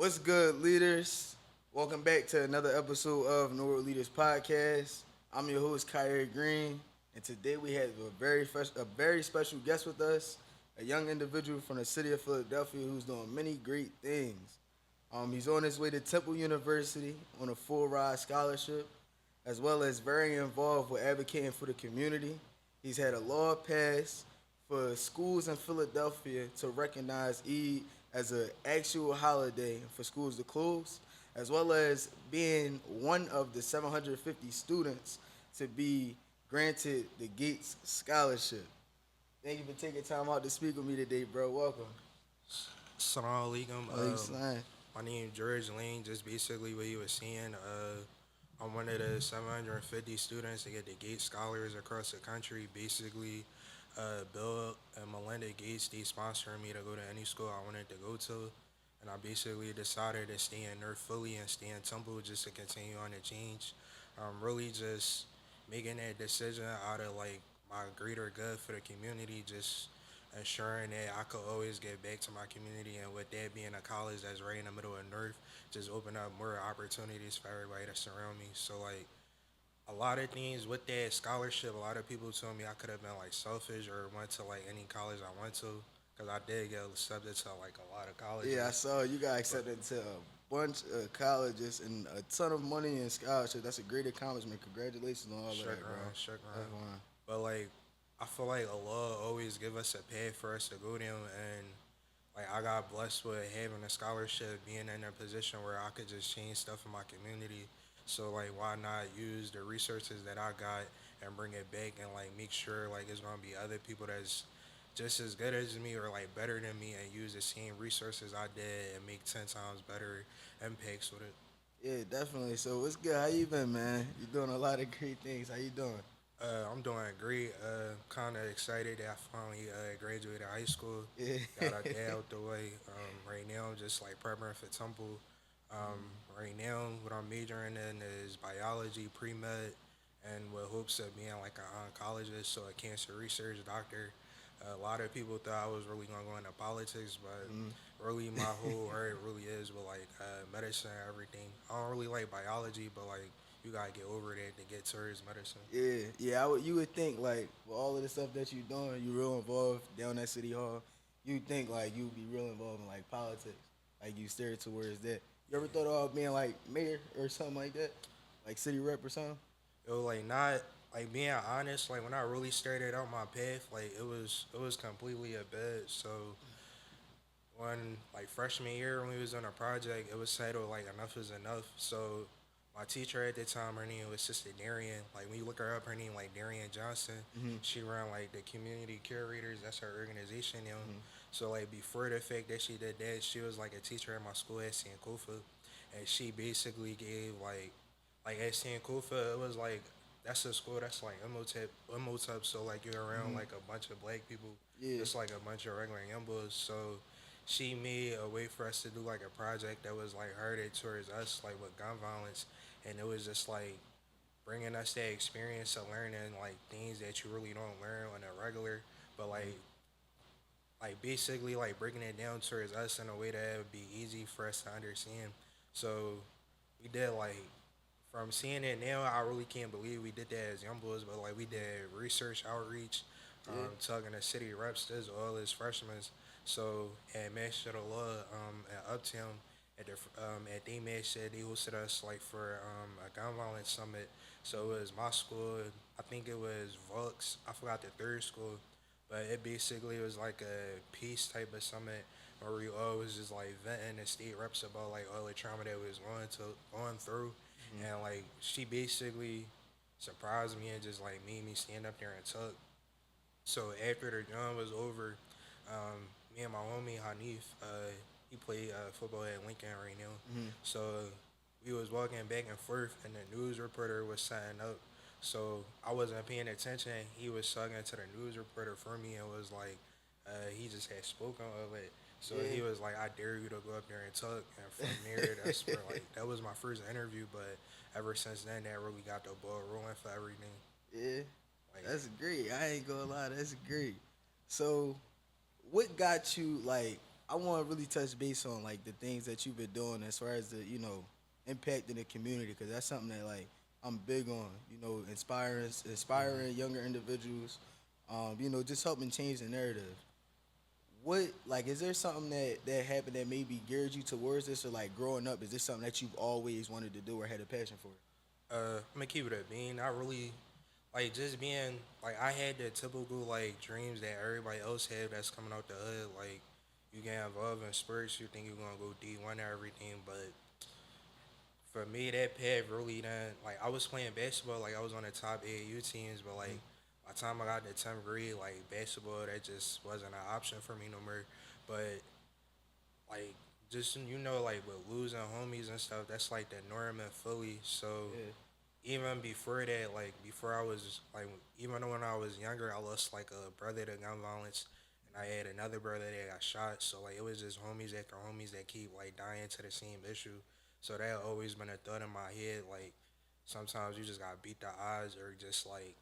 What's good, leaders? Welcome back to another episode of New World Leaders Podcast. I'm your host, Kyrie Green, and today we have a very special guest with us, a young individual from the city of Philadelphia who's doing many great things. He's on his way to Temple University on a full ride scholarship, as well as very involved with advocating for the community. He's had a law passed for schools in Philadelphia to recognize Eid as an actual holiday for schools to close, as well as being one of the 750 students to be granted the Gates Scholarship. Thank you for taking time out to speak with me today, bro. Welcome. Assalamu alaikum. Like saying, My name is George Lane. Just basically what you were saying. I'm one of the 750 students to get the Gates Scholars across the country. Basically, Bill and Melinda Gates, they sponsored me to go to any school I wanted to go to. And I basically decided to stay in North Philly and stay in Temple just to continue on the change. Really just making that decision out of like my greater good for the community, just ensuring that I could always get back to my community, and with that being a college that's right in the middle of North, just open up more opportunities for everybody that surround me. So like a lot of things with that scholarship, a lot of people told me I could have been like selfish or went to like any college I went to, because I did get accepted to like a lot of yeah, I colleges. saw you got But accepted to a bunch of colleges and a ton of money and scholarship. That's a great accomplishment. Congratulations on all of that, bro. Shukran, That's shukran. one. But like I feel like Allah always give us a path for us to go down, and like I got blessed with having a scholarship, being in a position where I could just change stuff in my community. So like why not use the resources that I got and bring it back and like make sure like it's gonna be other people that's just as good as me or like better than me and use the same resources I did and make 10 times better impacts with it. Yeah, definitely. So what's good? How you been, man? You doing a lot of great things. How you doing? I'm doing great. Kind of excited that I finally graduated high school. Yeah. Got our day out the way. Right now, I'm just like preparing for Temple. Right now, what I'm majoring in is biology, pre med, and with hopes of being like an oncologist, so a cancer research doctor. A lot of people thought I was really gonna go into politics, but Mm. really my whole heart really is with like medicine and everything. I don't really like biology, but like you gotta get over that to get towards medicine. Yeah, yeah. You would think like with all of the stuff that you doing, you real involved down at City Hall. You'd think like you'd be real involved in like politics, like you steer towards that. You ever thought about being like mayor or something like that, like city rep or something? It was like not like being honest. Like when I really started out my path, like it was completely a bed. So when like freshman year when we was on a project, it was titled like Enough is Enough. So my teacher at the time, her name was Sister Darian. Like when you look her up, her name like Darian Johnson. Mm-hmm. She ran like the community curators. That's her organization now. Mm-hmm. So like before the fact that she did that, she was like a teacher at my school at Sankofa, and she basically gave like at Sankofa, it was like that's a school that's like Imhotep. So like you're around Mm-hmm. like a bunch of black people, Yeah. just like a bunch of regular Imbos. So she made a way for us to do like a project that was like hearted towards us, like with gun violence, and it was just like bringing us that experience of learning like things that you really don't learn on a regular, but like basically like breaking it down towards us in a way that it would be easy for us to understand. So we did like from seeing it now, I really can't believe we did that as young boys, but like we did research outreach, Yeah. talking to city reps as well as freshmen. So at Master of Law, at Uptown, at they said they hosted us like for a gun violence summit. So it was my school. I think it was Vox. I forgot the third school, but it basically was like a peace type of summit where we all was just like venting the state reps about like all the trauma that we was going through, Mm-hmm. and like she basically surprised me and just like made me stand up there and talk. So after the gun was over, me and my homie Hanif, he played football at Lincoln right now. Mm-hmm. So we was walking back and forth, and the news reporter was signing up. So I wasn't paying attention. He was talking to the news reporter for me and was like, he just had spoken of it. So Yeah. he was like, "I dare you to go up there and talk." And from there, that's where like that was my first interview. But ever since then, that really got the ball rolling for everything. Yeah. Like That's great. I ain't gonna lie. That's great. So, what got you like? I want to really touch base on like the things that you've been doing as far as the impacting the community, because that's something that like I'm big on. Inspiring younger individuals. Just helping change the narrative. What like is there something that happened that maybe geared you towards this, or like growing up, is this something that you've always wanted to do or had a passion for? I'm gonna keep it a bean. I really like just being like I had the typical like dreams that everybody else had that's coming out the hood. Like you get involved in sports, you think you're gonna go D1 or everything, but for me that path really done. Like I was playing basketball, like I was on the top AAU teams, but like by the time I got to 10th grade, like basketball that just wasn't an option for me no more. But like just like with losing homies and stuff, that's like the norm in Philly. So Yeah, even before that, like before I was like, even when I was younger, I lost like a brother to gun violence, and I had another brother that got shot. So like it was just homies after homies that keep like dying to the same issue. So that always been a thought in my head. Like sometimes you just gotta beat the odds or just like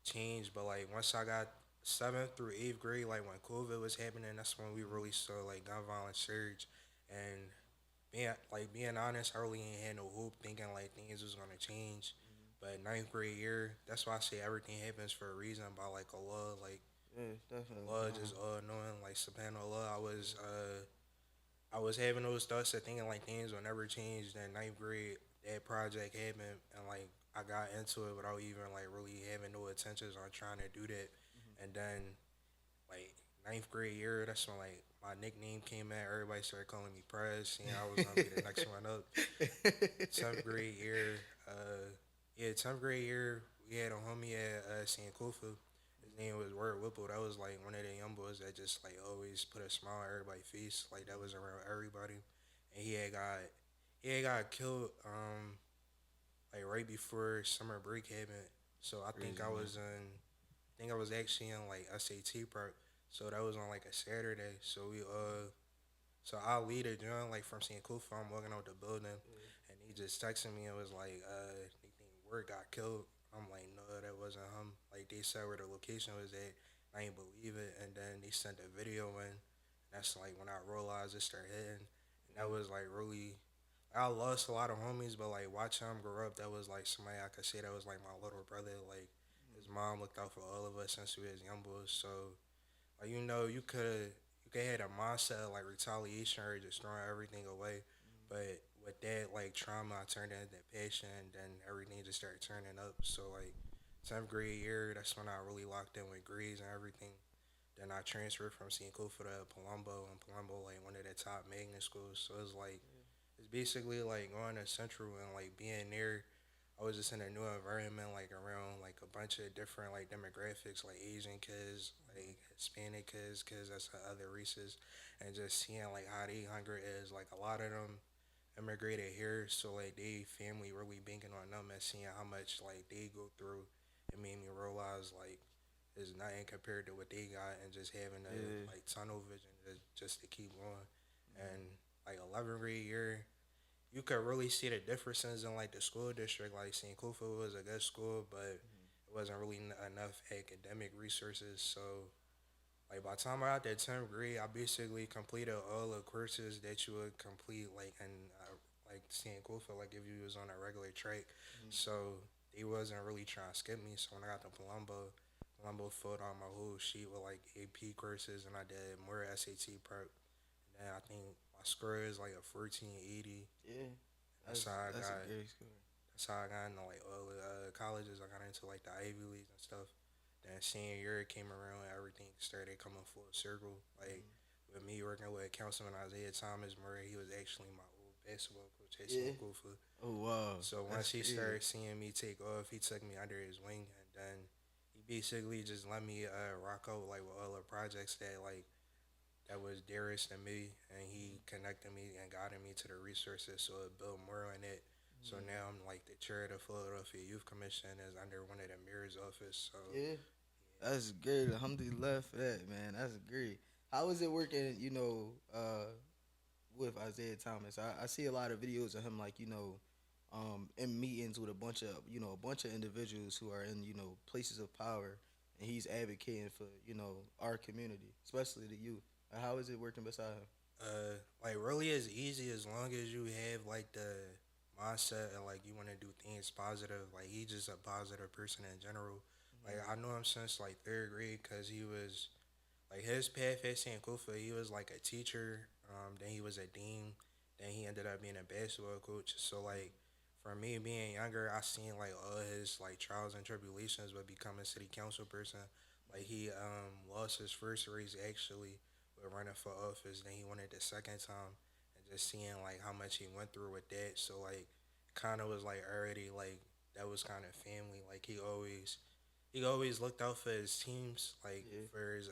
change. But like once I got 7th through 8th grade, like when COVID was happening, that's when we really saw like gun violence surge, and being honest, I really ain't had no hope thinking like things was gonna change. But 9th grade year, that's why I say everything happens for a reason by like Allah, like yeah, definitely. Allah just all knowing, like subhanallah. I was having those thoughts of thinking like things will never change. Then 9th grade, that project happened, and like I got into it without even like really having no intentions on trying to do that. And then like 9th grade year, that's when like my nickname came out. Everybody started calling me Prez, seeing I was gonna be the next one up. 10th grade year, yeah, 10th grade year, we had a homie at Sankofa. His name was Word Whipple. That was like one of the young boys that just like always put a smile on everybody's face. Like that was around everybody, and he had got killed like right before summer break happened. So I think Crazy I man. was think I was actually in like SAT prep. So that was on like a Saturday. So I lead a John like from St. Kufa. I'm walking out the building, and he just texted me and was like, they think Word got killed. I'm like, no, that wasn't him. Like they said where the location was at. I ain't believe it, and then they sent a video in. That's like when I realized it started hitting, and that was like really. I lost a lot of homies, but like watching him grow up, that was like somebody I could say that was like my little brother. Like his mom looked out for all of us since we was young boys. So like you could have a mindset of like retaliation or just throwing everything away, but with that like trauma, I turned it into passion, and then everything just started turning up. So like 10th grade year, that's when I really locked in with grades and everything. Then I transferred from St. Kufa to Palumbo, and Palumbo like one of the top magnet schools. So it's like it's basically like going to Central and like being there. I was just in a new environment, like around like a bunch of different like demographics, like Asian kids, like Hispanic kids, kids that's other races, and just seeing like how they hunger is. Like a lot of them immigrated here, so like they family really banking on them and seeing how much like they go through. It made me realize like it's nothing compared to what they got, and just having a Yeah. like tunnel vision just to keep going. And like 11th grade year, you could really see the differences in like the school district. Like St. Kufa was a good school, but it wasn't really enough academic resources. So like by the time I got that 10th grade, I basically completed all the courses that you would complete like in like St. Kufa, like if you was on a regular track. So they wasn't really trying to skip me. So when I got to Palumbo filled out my whole sheet with like AP courses, and I did more SAT prep. And then I think my score is like a 1480. Yeah, That's how I that's a got. great score. That's how I got into like all the colleges. I got into like the Ivy Leagues and stuff. Then senior year came around, and everything started coming full circle. Like with me working with Councilman Isaiah Thomas Murray, he was actually my old basketball coach at Yeah. St. Kufa. Oh wow, So that's once he yeah. started seeing me take off, he took me under his wing, and then he basically just let me rock out like with all the projects that was dearest to me, and he connected me and guided me to the resources, so it built more on it. So now I'm like the chair of the Philadelphia Youth Commission is under one of the mayor's office. So Yeah, that's great. Alhamdulillah for that, man. That's great. How is it working? With Isaiah Thomas, I see a lot of videos of him, like in meetings with a bunch of individuals who are in places of power, and he's advocating for our community, especially the youth. How is it working beside him? Like really as easy as long as you have like the mindset and like you want to do things positive. Like he's just a positive person in general. Like I know him since like third grade because he was like his path at Sankofa. He was like a teacher. Then he was a dean. Then he ended up being a basketball coach. So like for me being younger, I seen like all his like trials and tribulations with becoming a city council person. Like he lost his first race actually with running for office. Then he won it the second time, and just seeing like how much he went through with that. So like kind of was like already like that was kind of family. Like he always looked out for his teams, like Yeah. for his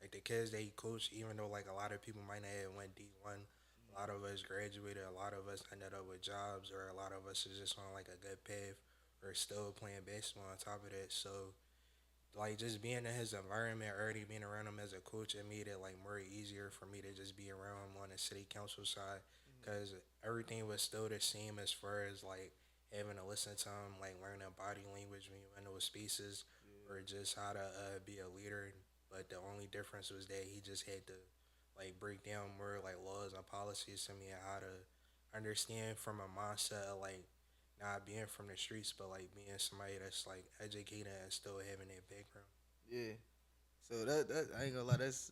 like the kids that he coached. Even though like a lot of people might not have went D1, a lot of us graduated. A lot of us ended up with jobs, or a lot of us is just on like a good path, or still playing basketball on top of that. So like just being in his environment, already being around him as a coach, it made it like more easier for me to just be around him on the city council side, because everything was still the same as far as like having to listen to him, like learning body language when you in those spaces, Yeah. or just how to be a leader. But the only difference was that he just had to like break down more like laws and policies to me and how to understand from a mindset of like not being from the streets, but like being somebody that's like educated and still having that background. Yeah. So that I ain't gonna lie, that's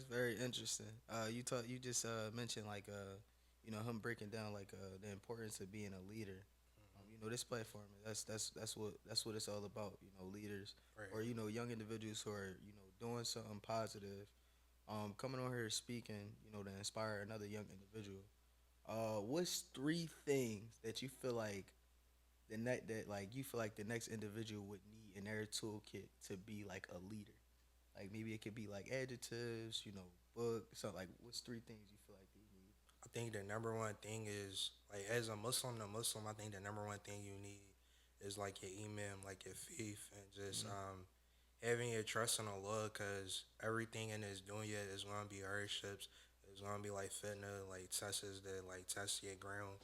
very interesting. You just mentioned like him breaking down like the importance of being a leader. This platform, that's what it's all about. Leaders, Right. or young individuals who are doing something positive, coming on here speaking, to inspire another young individual. What's three things that you feel like the next individual would need in their toolkit to be like a leader? Like maybe it could be like adjectives, book, something like what's three things you feel like they need? I think the number one thing is like as a Muslim to Muslim, I think the number one thing you need is like your iman, like your faith, and just Mm-hmm. having your trust in Allah, because everything in this dunya is gonna be hardships. It's gonna be like fitna, like tests that like test your ground,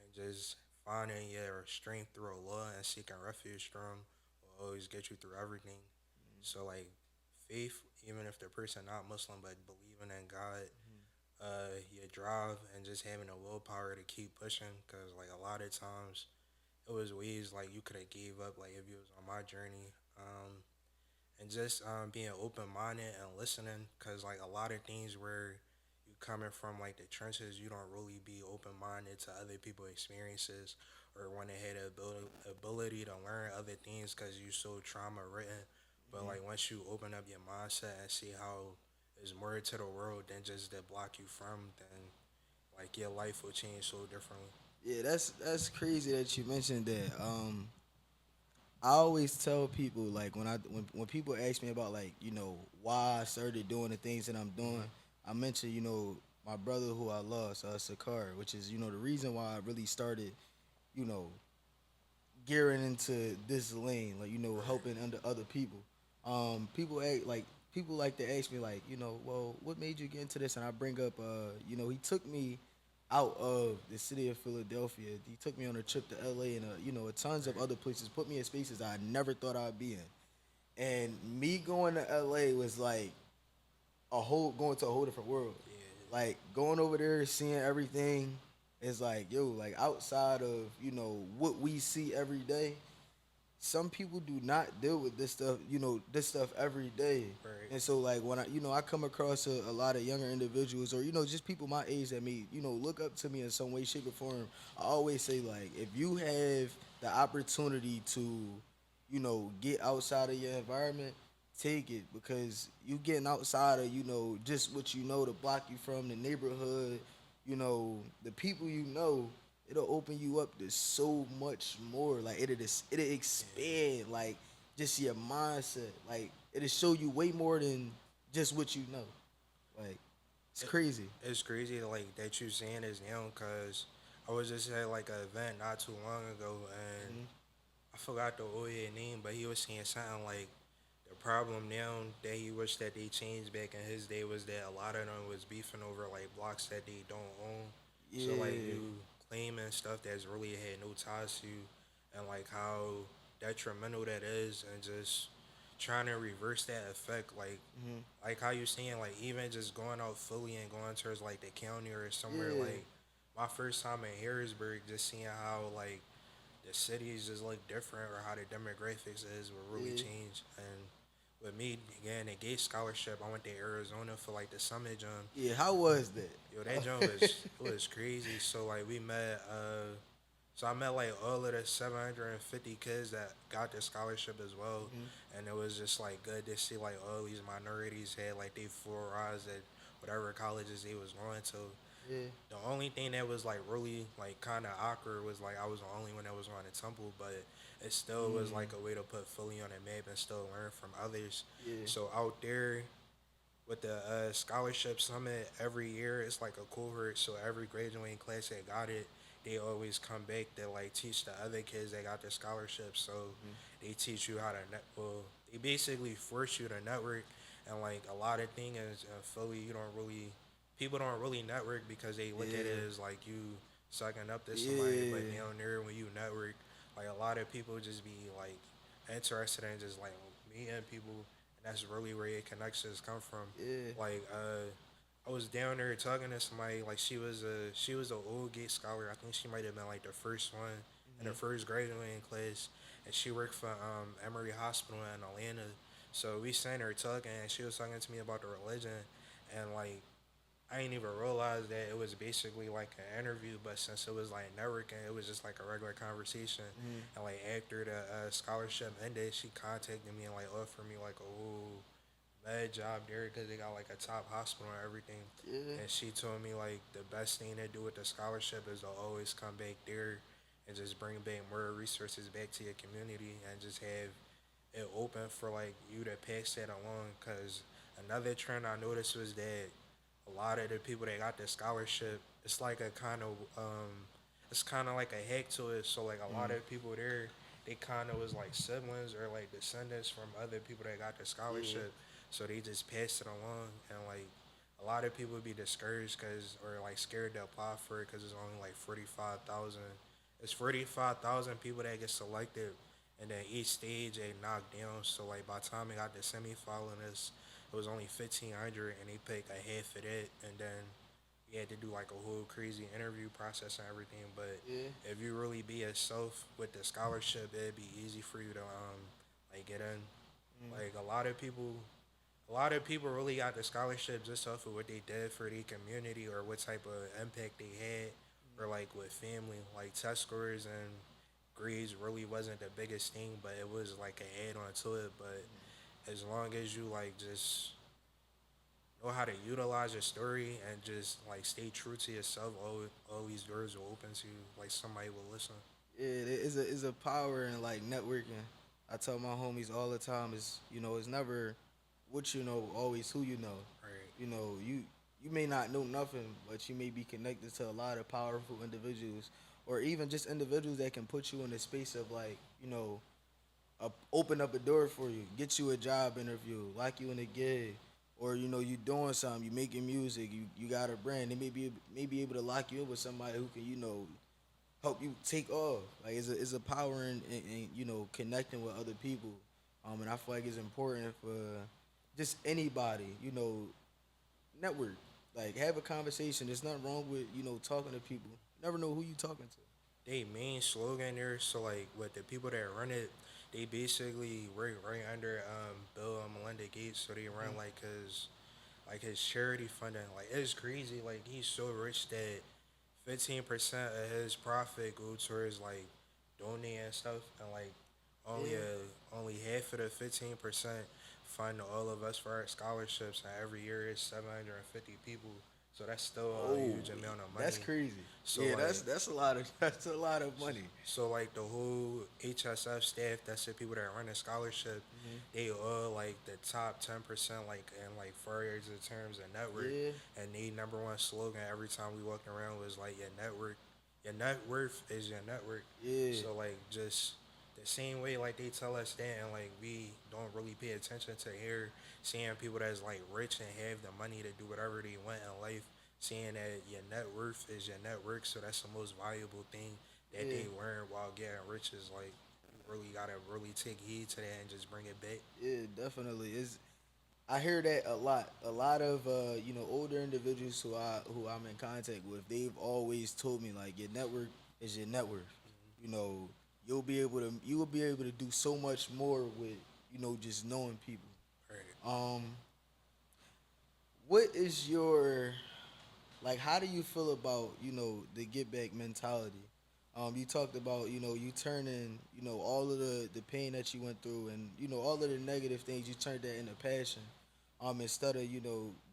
and just finding your strength through Allah and seeking refuge from Him will always get you through everything. So like faith, even if the person not Muslim but believing in God, your drive and just having the willpower to keep pushing. Cause like a lot of times it was ways like you could have gave up. Like if you was on my journey, and just being open minded and listening. Cause like a lot of things where you coming from like the trenches, you don't really be open minded to other people's experiences, or want to have the ability to learn other things because you so trauma written. But Mm-hmm. like once you open up your mindset and see how there's more to the world than just to block you from, then like your life will change so differently. Yeah, that's crazy that you mentioned that. I always tell people like when people ask me about like why I started doing the things that I'm doing, Hmm. I mention my brother who I lost, Sakar, which is the reason why I really started you know gearing into this lane, like Right. helping under other people. People like to ask me like well, what made you get into this? And I bring up he took me out of the city of Philadelphia. He took me on a trip to LA and tons of Right. other places, put me in spaces I never thought I'd be in. And me going to LA was like going to a whole different world. Yeah. Like going over there, seeing everything is like like outside of what we see every day. Some people do not deal with this stuff every day. Right. And so like when I come across a lot of younger individuals, or just people my age that may look up to me in some way, shape, or form, I always say like if you have the opportunity to get outside of your environment, take it, because you getting outside of just what to block you from the neighborhood, the people it'll open you up to so much more. Like it'll Yeah. expand like just your mindset. Like it'll show you way more than just what you know. Like it's It, crazy. it's crazy like that you saying this now, cause I was just at like an event not too long ago, and Hmm. I forgot the old head name, but he was saying something like the problem now that he wished that they changed back in his day was that a lot of them was beefing over like blocks that they don't own. So like Yeah. you claiming stuff that's really had no ties to you, and like how detrimental that is, and just trying to reverse that effect, Mm-hmm. like how you saying, like even just going out fully and going towards like the county or somewhere Yeah. like my first time in Harrisburg, just seeing how like the cities just look different or how the demographics is will really Yeah. change. And with me again, the Gate scholarship, I went to Arizona for like the summit jump. Yeah. How was Yo, that that? jump was it was crazy. So like we met so I met like all of the 750 kids that got the scholarship as well, Hmm. and it was just like good to see like all these minorities had like they full rides at whatever colleges they was going to. Yeah. The only thing that was like really like kind of awkward was like I was the only one that was going to Temple, but it still was Mm. like a way to put Philly on the map and still learn from others. Yeah. So out there with the scholarship summit every year, it's like a cohort. So every graduating class that got it, they always come back to like teach the other kids that got the scholarship. So Hmm. they teach you how to well, they basically force you to network. And like a lot of things in Philly, you don't really people don't really network because they look at it Yeah. as like you sucking up to somebody. But Yeah. down there, when you network, like a lot of people just be like interested in just like meeting people, and that's really where your connections come from. Yeah. Like I was down there talking to somebody like she was a old gate scholar. I think she might have been like the first one in Hmm. the first graduating class, and she worked for Emory Hospital in Atlanta. So we sat her talking, and she was talking to me about the religion, and like I didn't even realize that it was basically like an interview, but since it was like networking, it was just like a regular conversation. Hmm. And like after the scholarship ended, she contacted me and like offered me like a whole med job there because they got like a top hospital and everything. Yeah. And she told me like the best thing to do with the scholarship is to always come back there and just bring back more resources back to your community and just have it open for like you to pass that along. Cause another trend I noticed was that a lot of the people that got the scholarship, it's like a kind of it's kind of like a hack to it. So like a lot Mm. of people there, they kind of was like siblings or like descendants from other people that got the Yeah. scholarship. So they just passed it along, and like a lot of people would be discouraged because or like scared to apply for it because it's only like 45,000. It's 45,000 people that get selected, and then each stage they knock down. So like by the time they got the semifinalists, it was only 1,500, and they picked a half of that, and then you had to do like a whole crazy interview process and everything. But Yeah. if you really be yourself with the scholarship, it'd be easy for you to like get in. Mm. Like a lot of people really got the scholarship just off of what they did for their community or what type of impact they had, or like with family. Like test scores and grades really wasn't the biggest thing, but it was like an add on to it. But as long as you like just know how to utilize your story and just like stay true to yourself, all these doors will open to you. Like somebody will listen. Yeah, there is a power in like networking. I tell my homies all the time is it's never what you know, always who you know. Right. You may not know nothing, but you may be connected to a lot of powerful individuals, or even just individuals that can put you in a space of like open up a door for you, get you a job interview, lock you in a gig, or you doing something, you making music, you got a brand. They may be able to lock you in with somebody who can help you take off. Like it's a power in connecting with other people. And I feel like it's important for just anybody, network. Like have a conversation. There's nothing wrong with talking to people. You never know who you talking to. They main slogan there, so like with the people that run it, they basically work right under Bill and Melinda Gates, so they run like his charity funding. Like it's crazy. Like he's so rich that 15% of his profit go towards like donating and stuff, and like only Yeah. only half of the 15% fund all of us for our scholarships, and every year it's 750 people. So that's still a Oh, huge amount of that's money. crazy. So Yeah, like that's a lot of that's a lot of money. so like the whole HSF staff, that's the people that run the scholarship, they all like the top 10% like in like furriers in terms of network. Yeah, And they number one slogan every time we walked around was like your net worth is your network. yeah, So like just the same way like they tell us that, and like we don't really pay attention to here seeing people that's like rich and have the money to do whatever they want in life, seeing that your net worth is your network, so that's the most valuable thing that yeah. they learn while getting rich is like you really gotta really take heed to that and just bring it back. Yeah, definitely. Is I hear that a lot. A lot of older individuals who I'm in contact with, they've always told me like your network is your net worth. You know, you will be able to do so much more with just knowing people. Right. Um, what is your like? How do you feel about the get back mentality? You talked about you turning all of the pain that you went through and all of the negative things you turned that into passion. Instead of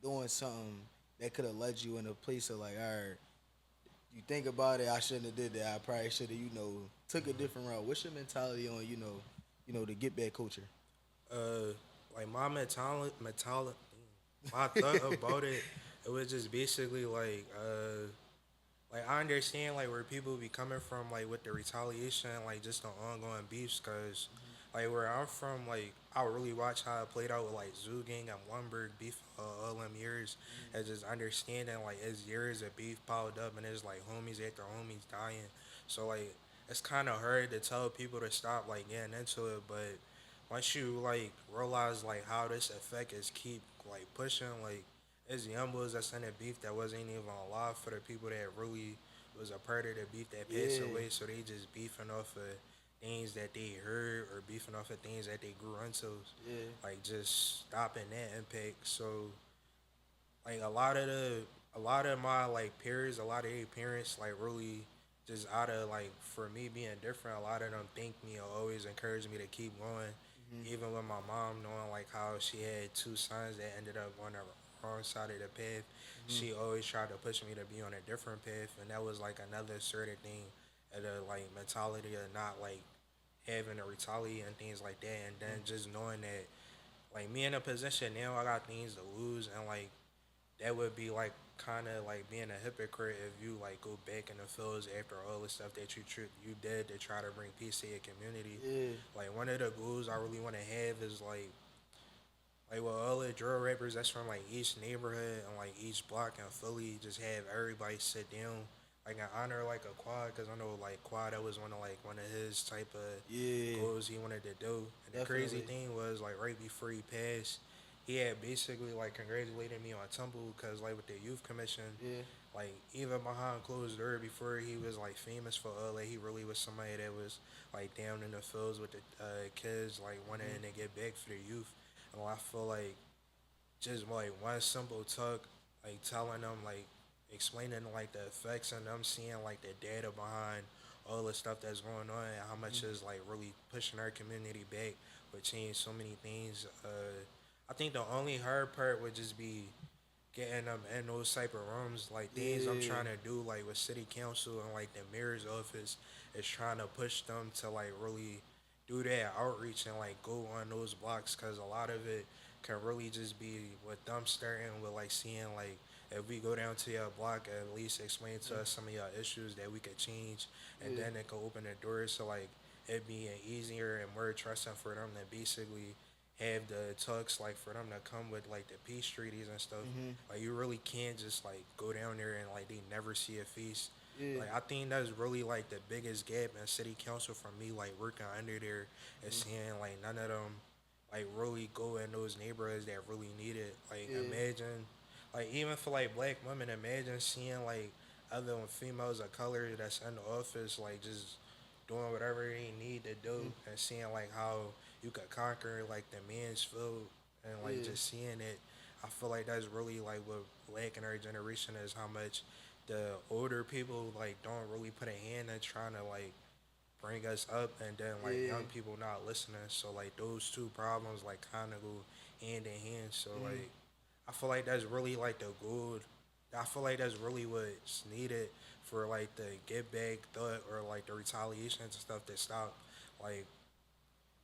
doing something that could have led you in a place of like, all right, you think about it, I shouldn't have did that. I probably should have took a Mhm. different route. What's your mentality on the get back culture? Uh, like my thought about it, it was just basically like I understand like where people be coming from like with the retaliation, like just the ongoing beefs, cause like where I'm from, like I really watch how it played out with like Zoo Gang and Lumberg beef all them years, and just understanding like as years of beef piled up and it's like homies after homies dying, so like it's kind of hard to tell people to stop like getting into it, but once you like realize like how this effect is keep like pushing like it's young boys that's in the beef that wasn't even alive for the people that really was a part of the beef that passed Yeah, away. So they just beefing off of things that they heard or beefing off of things that they grew into. yeah, Like just stopping that impact. So like a lot of my like peers, a lot of their parents like really just out of like for me being different, a lot of them thank me or always encourage me to keep going. hmm, Even with my mom knowing like how she had two sons that ended up on the wrong side of the path, hmm, she always tried to push me to be on a different path, and that was like another certain thing of the like mentality of not like having to retaliate and things like that, and then just knowing that like me in a position now, I got things to lose, and like that would be like kind of like being a hypocrite if you like go back in the fields after all the stuff that you did to try to bring peace to your community. yeah, Like one of the goals I really want to have is like with all the drill rappers that's from like each neighborhood and like each block in Philly, just have everybody sit down like in honor like a quad, because I know like quad that was one of his type of yeah, goals he wanted to do. And the crazy definitely, thing was like right before he passed, he had basically like congratulated me on Temple, because like with the youth commission, yeah, like even behind closed door before he was like famous for LA, he really was somebody that was like down in the fields with the kids, like wanting hmm, to get back for the youth. And I feel like just like one simple talk, like telling them like explaining like the effects and them seeing like the data behind all the stuff that's going on and how much is like really pushing our community back would change so many things. I think the only hard part would just be getting them in those type of rooms. Like things I'm yeah, trying to do like with city council and like the mayor's office is trying to push them to like really do that outreach and like go on those blocks, because a lot of it can really just be with them starting with like seeing like if we go down to your block, at least explain to us some of your issues that we could change, and yeah, then it could open the doors to like it being easier and more trusting for them to basically have the talks like for them to come with like the peace treaties and stuff. hmm, Like you really can't just like go down there and like they never see a feast. yeah, Like I think that's really like the biggest gap in city council for me, like working under there, is hmm, seeing like none of them like really go in those neighborhoods that really need it. Like yeah, imagine, like even for like black women, imagine seeing like other females of color that's in the office, like just doing whatever they need to do, hmm, and seeing like how you could conquer like the man's field, and like yeah, just seeing it. I feel like that's really like what black in our generation is, how much the older people like don't really put a hand in trying to like bring us up, and then like yeah, young people not listening. So like those two problems like kind of go hand in hand. So hmm, like I feel like that's really like the good. I feel like that's really what's needed for like the get back thought or like the retaliations and stuff that stop. Like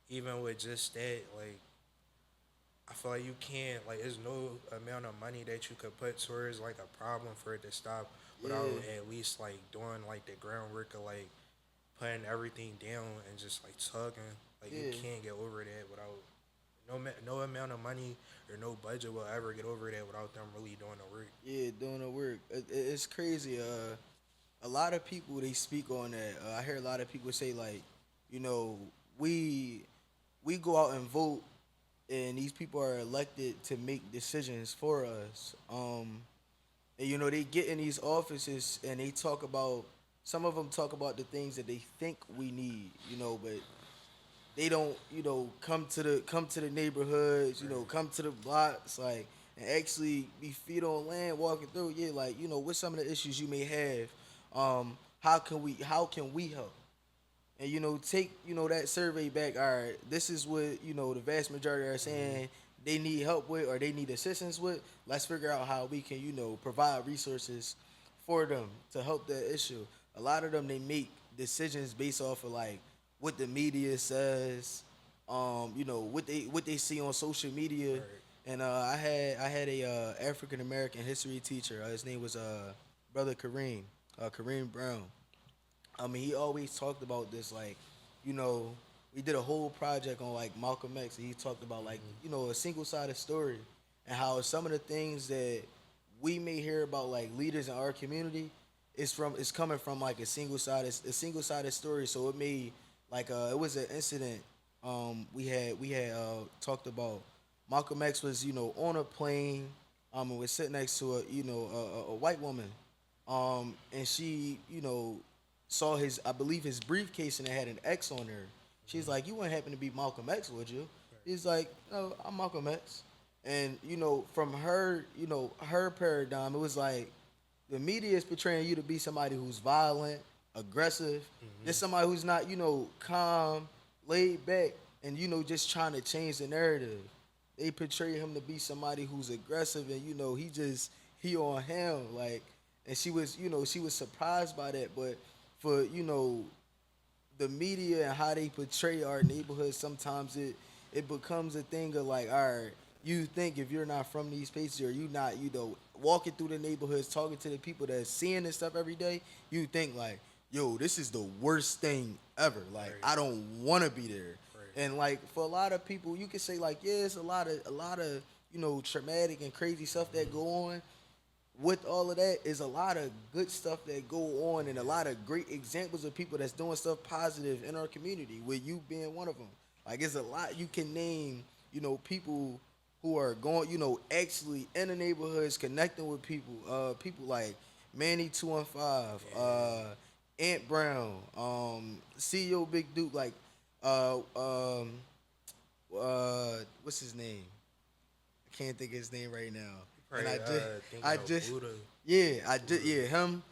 even with just that, like I feel like you can't like there's no amount of money that you could put towards like a problem for it to stop without yeah, at least like doing like the groundwork of like putting everything down and just like tugging. Like you yeah. can't get over that without no amount of money or no budget will ever get over that without them really doing the work. Yeah, doing the work. It's crazy. A lot of people they speak on that. I hear a lot of people say like, you know, we we go out and vote, and these people are elected to make decisions for us. And they get in these offices and they talk about, some of them talk about the things that they think we need, but they don't, come to the neighborhoods, come to the blocks, like, and actually be feet on land walking through. Yeah, like, what some of the issues you may have. How can we help? And take that survey back. All right, this is what the vast majority are saying they need help with or they need assistance with. Let's figure out how we can provide resources for them to help that issue. A lot of them, they make decisions based off of like what the media says, what they see on social media. Right. And I had a African American history teacher. His name was brother Kareem Brown. I mean, he always talked about this, like, you know, we did a whole project on like Malcolm X, and he talked about like, a single sided story, and how some of the things that we may hear about like leaders in our community is coming from like a single sided story. So it made like it was an incident we had talked about. Malcolm X was on a plane and was sitting next to a white woman, and she saw his, I believe, his briefcase, and it had an X on there. She's like, "You wouldn't happen to be Malcolm X, would you?" He's like, "No, I'm Malcolm X." And from her paradigm, it was like the media is portraying you to be somebody who's violent, aggressive, just somebody who's not calm, laid back, and just trying to change the narrative. They portray him to be somebody who's aggressive, and he on him, like. And she was surprised by that, but for the media and how they portray our neighborhood, sometimes it becomes a thing of like, all right, you think if you're not from these places, or you not walking through the neighborhoods, talking to the people that's seeing this stuff every day, you think like, yo, this is the worst thing ever. Like, Right. I don't want to be there. Right. And like for a lot of people, you can say like, yeah, it's a lot of traumatic and crazy stuff that go on. With all of that is a lot of good stuff that go on, and a lot of great examples of people that's doing stuff positive in our community, with you being one of them. Like, it's a lot you can name, people who are going, actually in the neighborhoods, connecting with people like Manny 215, Ant Brown, CEO Big Duke, like, uh um what's his name? I can't think of his name right now. And Probably thinking I of just, Buddha. yeah, him.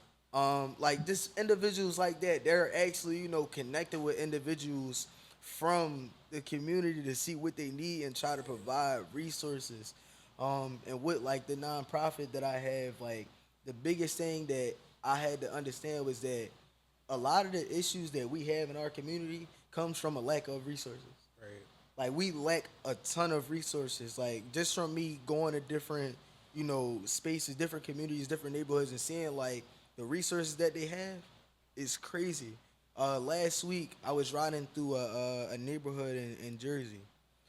Like, just individuals like that, they're actually, connected with individuals from the community to see what they need and try to provide resources. And with like the nonprofit that I have, like, the biggest thing that I had to understand was that a lot of the issues that we have in our community comes from a lack of resources. Right. Like, we lack a ton of resources. Like, just from me going to different, spaces, different communities, different neighborhoods, and seeing like the resources that they have is crazy. Last week I was riding through a neighborhood in Jersey.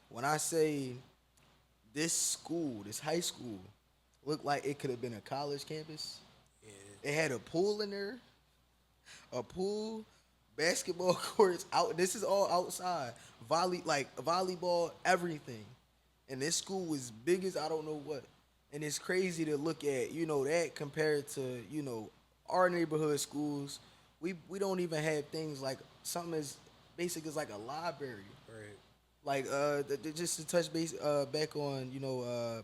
When I say this school, this high school, looked like it could have been a college campus. Yeah. It had a pool in there, a pool, basketball courts out. This is all outside. Volleyball, everything. And this school was big as I don't know what. And it's crazy to look at, that compared to, our neighborhood schools. We don't even have things like something as basic as like a library. Right. Like, just to touch base back on,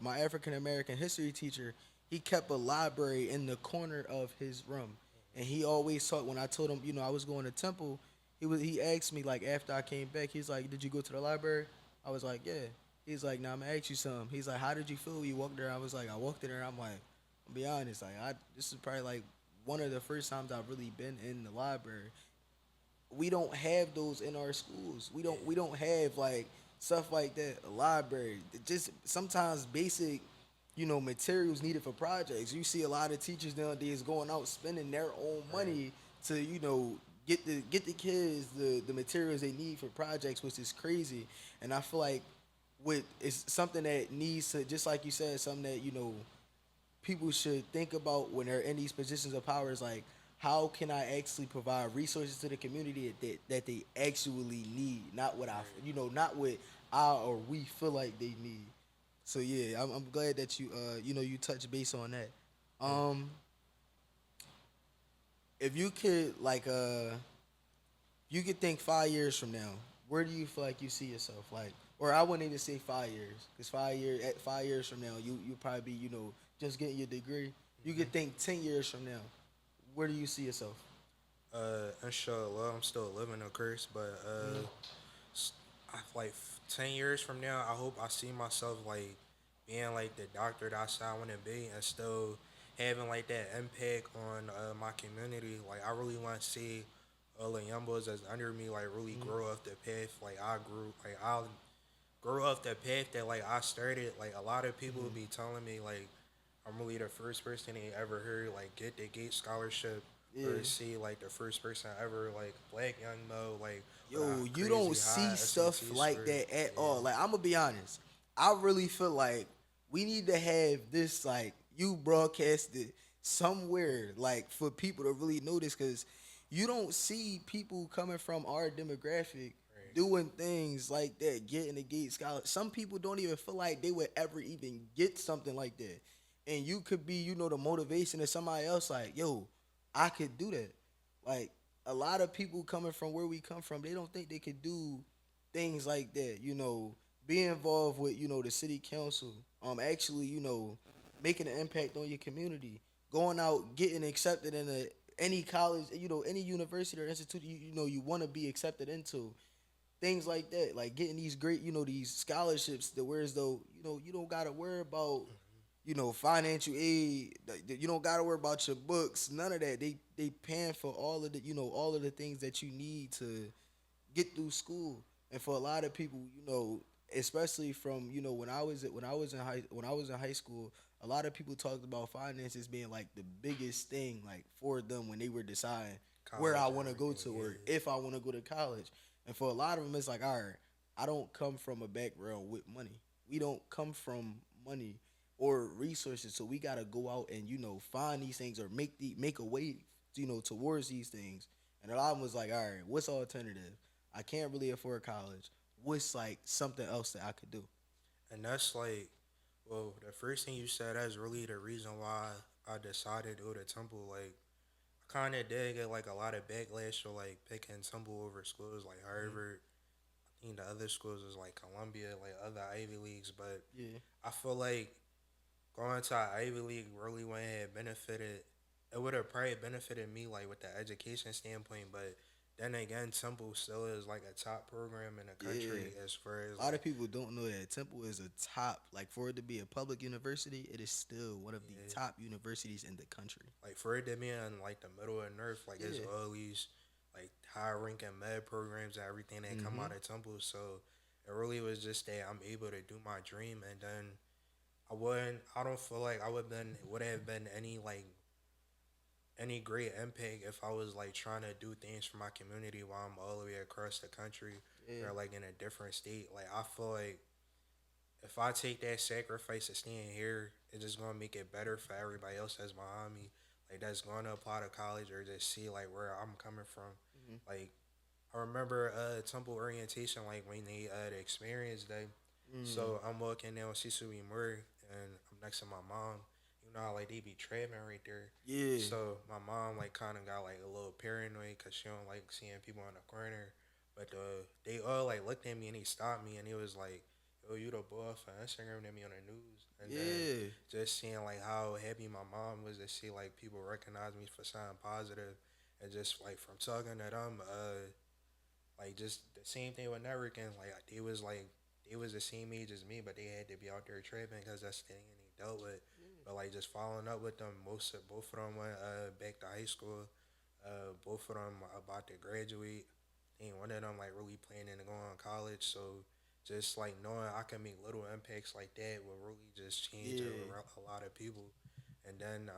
my African American history teacher, he kept a library in the corner of his room. And he always taught, when I told him, I was going to Temple, he asked me, like, after I came back, he's like, "Did you go to the library?" I was like, "Yeah." He's like, "Now I'm gonna ask you something." He's like, "How did you feel when you walked there?" I was like, "I walked in there." I'm like, "I'll be honest, like, this is probably like one of the first times I've really been in the library." We don't have those in our schools. We don't have like stuff like that. A library. Just sometimes basic, materials needed for projects. You see a lot of teachers nowadays going out spending their own money to, get the kids the materials they need for projects, which is crazy. And I feel like with it's something that needs to, just like you said, something that people should think about when they're in these positions of power, is like, how can I actually provide resources to the community that they actually need, not what I, Right. not what I or we feel like they need. So yeah, I'm glad that you you touch base on that. Yeah. Um, if you could you could think 5 years from now, where do you feel like you see yourself? Like, or I wouldn't even say 5 years, because 5 years at 5 years from now, you probably be just getting your degree. You Hmm. could think 10 years from now, where do you see yourself? Inshallah, I'm still living, of course, but s- like 10 years from now, I hope I see myself like being like the doctor that I said I want to be, and still having like that impact on my community. Like I really want to see all the young boys that's under me like really grow up the path like I grew. Like I'll grow up the path that like I started. Like a lot of people would be telling me like I'm really the first person they ever heard like get the Gates scholarship, or Yeah. see like the first person ever like black young Mo like with a Yo, you don't crazy high see stuff SAT like score. that at Yeah, all. Like, I'm gonna be honest. I really feel like we need to have this, like, you broadcasted somewhere, like, for people to really notice, because you don't see people coming from our demographic right. doing things like that, getting a gate scholar. Some people don't even feel like they would ever even get something like that. And you could be, the motivation of somebody else, like, yo, I could do that. Like, a lot of people coming from where we come from, they don't think they could do things like that. Be involved with the city council. Actually, making an impact on your community, going out, getting accepted in any college, any university or institute you want to be accepted into. Things like that, like getting these great, these scholarships. To whereas though, you don't gotta worry about financial aid. You don't gotta worry about your books. None of that. They paying for all of the all of the things that you need to get through school. And for a lot of people, especially from when I was in high school, a lot of people talked about finances being like the biggest thing like for them when they were deciding where I College and want to go everything. to or Yeah, if I want to go to college. And for a lot of them, it's like, all right, I don't come from a background with money. We don't come from money or resources, so we gotta go out and find these things or make a way towards these things. And a lot of them was like, all right, what's the alternative? I can't really afford college. What's like something else that I could do? and that's like, well, the first thing you said, that's really the reason why I decided to go to Temple. Like I kind of did get like a lot of backlash for like picking Temple over schools like Mm-hmm. Harvard. I think the other schools was like Columbia, like other Ivy leagues, but Yeah. I feel like going to an Ivy League really wouldn't have benefited. It would have probably benefited me like with the education standpoint, but then again, Temple still is like a top program in the Yeah. country as far as A lot of like people don't know that Temple is a top, like for it to be a public university, it is still one of the yeah, top universities in the country. like for it to be in like the middle of North, like it's Yeah. all these like high ranking med programs and everything that come Mm-hmm. out of Temple. So it really was just that I'm able to do my dream, and then I don't feel like I would have been any great impact if I was like trying to do things for my community while I'm all the way across the country Yeah. or like in a different state. Like I feel like if I take that sacrifice of staying here, it's just gonna make it better for everybody else that's behind me. Like that's going to apply to college or just see like where I'm coming from. Mm-hmm. Like I remember Temple orientation like when they the experience day. Mm. So I'm walking down Sisui Moore and I'm next to my mom. You know how like they be trapping right there. Yeah. So my mom like kind of got like a little paranoid because she don't like seeing people in the corner. But they all like looked at me and they stopped me and it was like, "Yo, you the boy for Instagram at me on the news." And then Yeah. just seeing like how happy my mom was to see like people recognize me for something positive, and just like from talking to them, like just the same thing with networking. They was the same age as me, but they had to be out there trapping because that's the thing they dealt with. But like just following up with them, both of them went back to high school. Both of them about to graduate. I think one of them like really planning to go on college. So just like knowing I can make little impacts like that will really just change Yeah. a lot of people. And then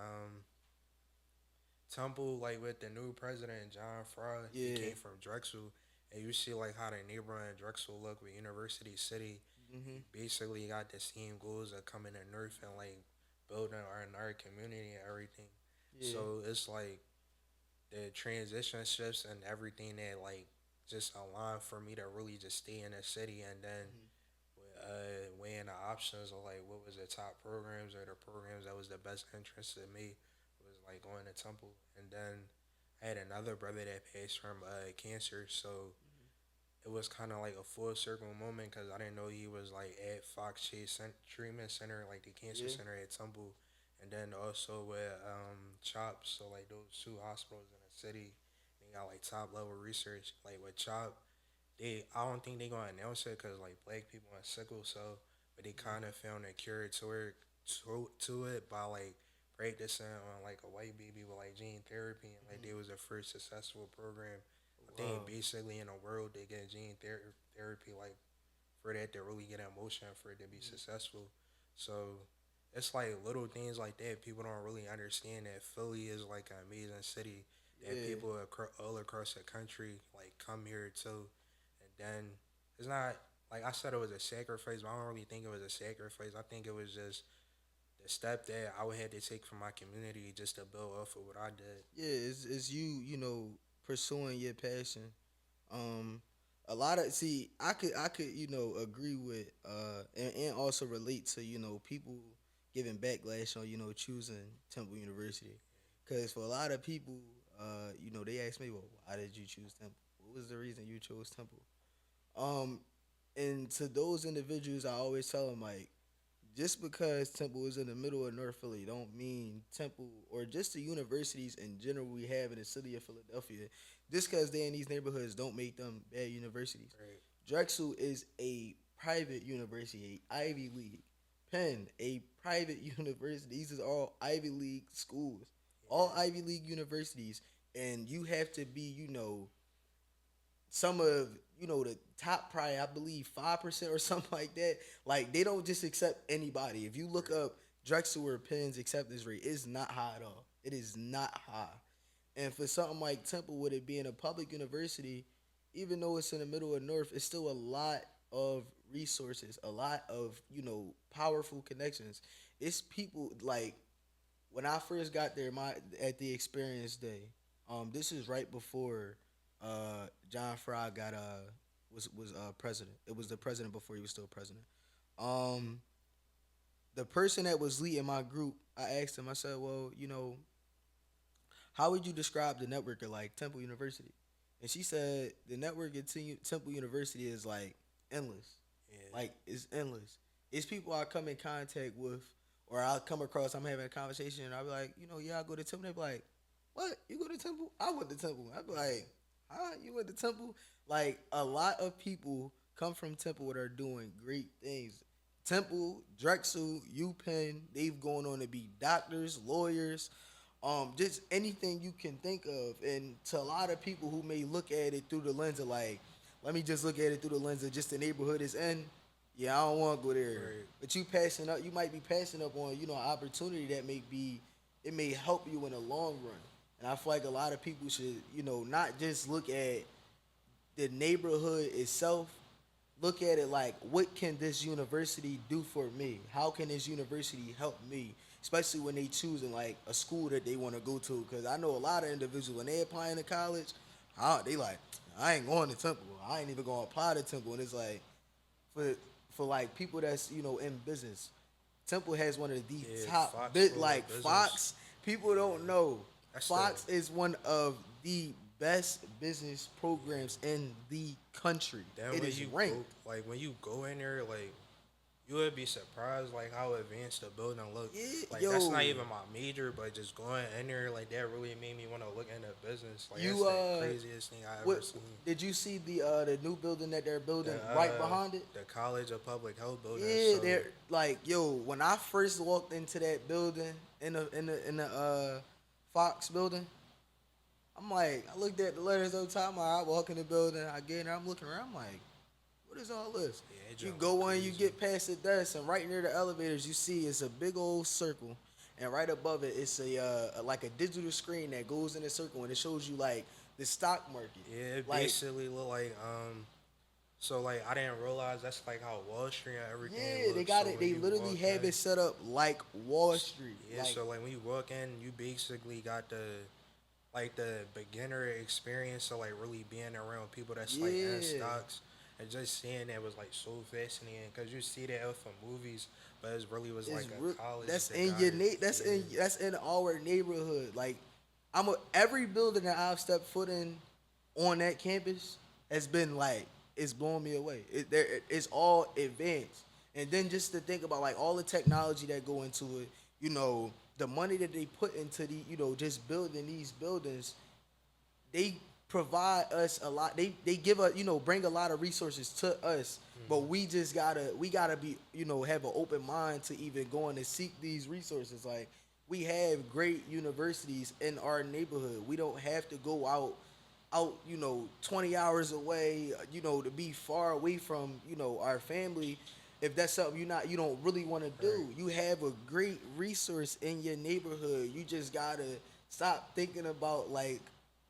Temple, like with the new president John Fry, he Yeah. came from Drexel, and you see like how the neighborhood in Drexel look with University City. Mm-hmm. He basically got the same goals of coming to North and like building our community and everything. Yeah. So it's like the transition shifts and everything that like just allowed for me to really just stay in the city, and then weighing the options of like what was the top programs or the programs that was the best interest to me was like going to Temple, and then I had another brother that passed from cancer, so it was kind of like a full circle moment because I didn't know he was like at Fox Chase Treatment Center, like the cancer Yeah. center at Temple, and then also with CHOP. So like those two hospitals in the city, they got like top level research. Like with CHOP, I don't think they gonna announce it because like black people have sickle cell, but they kind of found a cure to it by like practicing on like a white baby with like gene therapy, and like they was the first successful program I think Wow. basically in the world they get therapy like for that to really get emotion for it to be successful. So it's like little things like that people don't really understand that Philly is like an amazing city that Yeah. people all across the country like come here to, and then it's not like I said it was a sacrifice, but I don't really think it was a sacrifice. I think it was just the step that I would have to take from my community just to build off of what I did. Yeah, it's you, pursuing your passion. Um, a lot of see, I could agree with and also relate to people giving backlash on choosing Temple University, because for a lot of people, they ask me, well, why did you choose Temple? What was the reason you chose Temple? Um, and to those individuals, I always tell them like, just because Temple is in the middle of North Philly, don't mean Temple or just the universities in general we have in the city of Philadelphia. Just because they're in these neighborhoods, don't make them bad universities. Right. Drexel is a private university, a Ivy League. Penn, a private university. These are all Ivy League schools, all Yeah. Ivy League universities, and you have to be, some of the top probably I believe 5% or something like that. Like they don't just accept anybody. If you look Right. up Drexel or Penn's acceptance rate, it's not high at all. It is not high. And for something like Temple, with it being a public university, even though it's in the middle of North, it's still a lot of resources, a lot of powerful connections. It's people like when I first got there, my at the experience day. This is right before John Fry got was president. It was the president before he was still president. Um, the person that was leading my group, I asked him. I said, "Well, how would you describe the network at like Temple University?" And she said, "The network at Temple University is like endless. Yeah. Like it's endless. It's people I come in contact with, or I'll come across. I'm having a conversation, and I'll be like, yeah, I go to Temple. They be like, what? You go to Temple? I went to Temple. I'd be like, huh? You went to Temple? Like a lot of people come from Temple that are doing great things. Temple, Drexel, UPenn, they've gone on to be doctors, lawyers, just anything you can think of. And to a lot of people who may look at it through the lens of like, let me just look at it through the lens of just the neighborhood is in. Yeah, I don't want to go there. Right. But you passing up, you might be passing up on an opportunity that it may help you in the long run. And I feel like a lot of people should not just look at the neighborhood itself. Look at it like, what can this university do for me? How can this university help me? Especially when they choosing like a school that they want to go to. Because I know a lot of individuals when they applying to college, they like, I ain't going to Temple. I ain't even going to apply to Temple. And it's like for like people that's in business, Temple has one of the Yeah, top Fox bit School like of Business. Fox. People Yeah, don't know that's the Fox is one of the best business programs in the country. then It when is you ranked. go like when you go in there like you would be surprised like how advanced the building look. Yeah, Like that's not yo, even my major, but just going in there like that really made me want to look into business. Like that's you the craziest thing I ever what seen. did you see the new building that they're building The right behind it? the College of Public Health building. Yeah, So they're like, yo, when I first walked into that building in the Fox building, I'm like, I looked at the letters up top. I walk in the building, I get in there, I'm looking around, I'm like, what is all this? yeah, it You just look go in, you crazy. get past the desk, and right near the elevators, you see it's a big old circle, and right above it, it's like a digital screen that goes in a circle, and it shows you like the stock market. Yeah, it Like, basically look like so like I didn't realize that's like how Wall Street and everything yeah, they looks. got So it. when They you literally walk have in, it set up like Wall Street. yeah, Like, so like when you walk in, you basically got like the beginner experience of like really being around people that's like in Yeah, stocks and just seeing that was like so fascinating because you see that from movies, but it really was it's like real. a college That's that in got your it. Yeah, that's in our neighborhood. Like every building that I've stepped foot in on that campus has been like it's blowing me away. It's all advanced, and then just to think about like all the technology that go into it, the money that they put into the, just building these buildings, they provide us a lot. They give us, bring a lot of resources to us, but hmm we gotta be, have an open mind to even going to seek these resources. Like we have great universities in our neighborhood. We don't have to go out 20 hours away, to be far away from, our family. If that's something you don't really want to right, do, you have a great resource in your neighborhood. You just gotta stop thinking about like,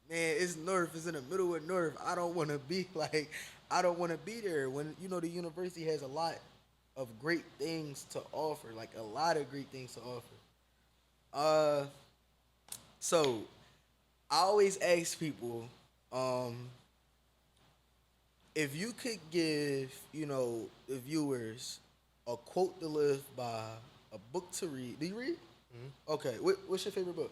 man, it's North, it's in the middle of North. I don't want to be like, I don't want to be there. When the university has a lot of great things to offer, like a lot of great things to offer. Uh, so I always ask people, um, if you could give, the viewers a quote to live by, a book to read. Do you read? hmm Okay. What's your favorite book?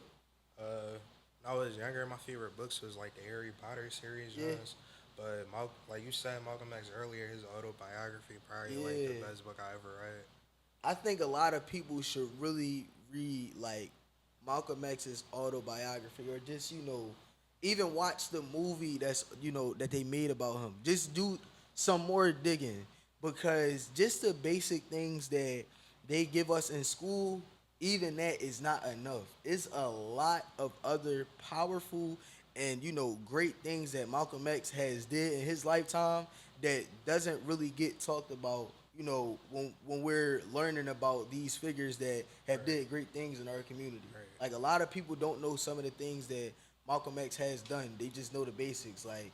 when I was younger, my favorite books was like the Harry Potter series, Yeah. Jones. But like you said, Malcolm X earlier, his autobiography probably like the Yeah. best book I ever read. I think a lot of people should really read like Malcolm X's autobiography, or just, even watch the movie that's, that they made about him. Just do some more digging, because just the basic things that they give us in school, even that is not enough. It's a lot of other powerful and, great things that Malcolm X has did in his lifetime that doesn't really get talked about, when we're learning about these figures that have Right, did great things in our community. right. Like a lot of people don't know some of the things that Malcolm X has done. They just know the basics. Like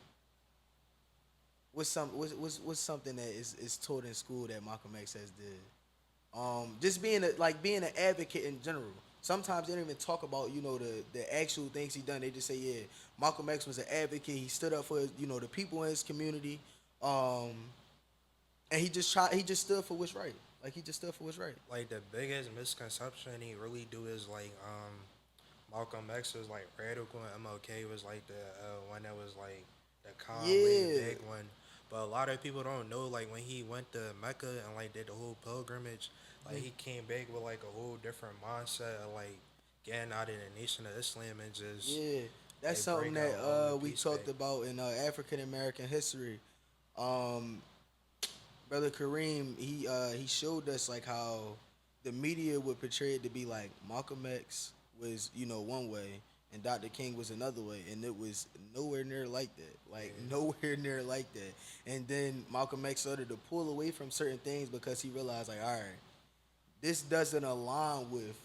what's something that is taught in school that Malcolm X has did. Just being an advocate in general. Sometimes they don't even talk about, the actual things he done. They just say, yeah, Malcolm X was an advocate. He stood up for, the people in his community. Um, and he just stood for what's right. Like he just stood for what's right. Like the biggest misconception he really do is like Malcolm X was like radical and MLK was like the one that was like the calm, laid Yeah. back one. But a lot of people don't know like when he went to Mecca and like did the whole pilgrimage, like he came back with like a whole different mindset of like getting out of the Nation of Islam and just Yeah. That's like something bring that out all the we peace back. talked about in African American history. Um, Brother Kareem, he showed us like how the media would portray it to be like Malcolm X was, one way and Dr. King was another way, and it was nowhere near like that. Like Yeah, nowhere near like that. And then Malcolm X started to pull away from certain things because he realized like, all right, this doesn't align with,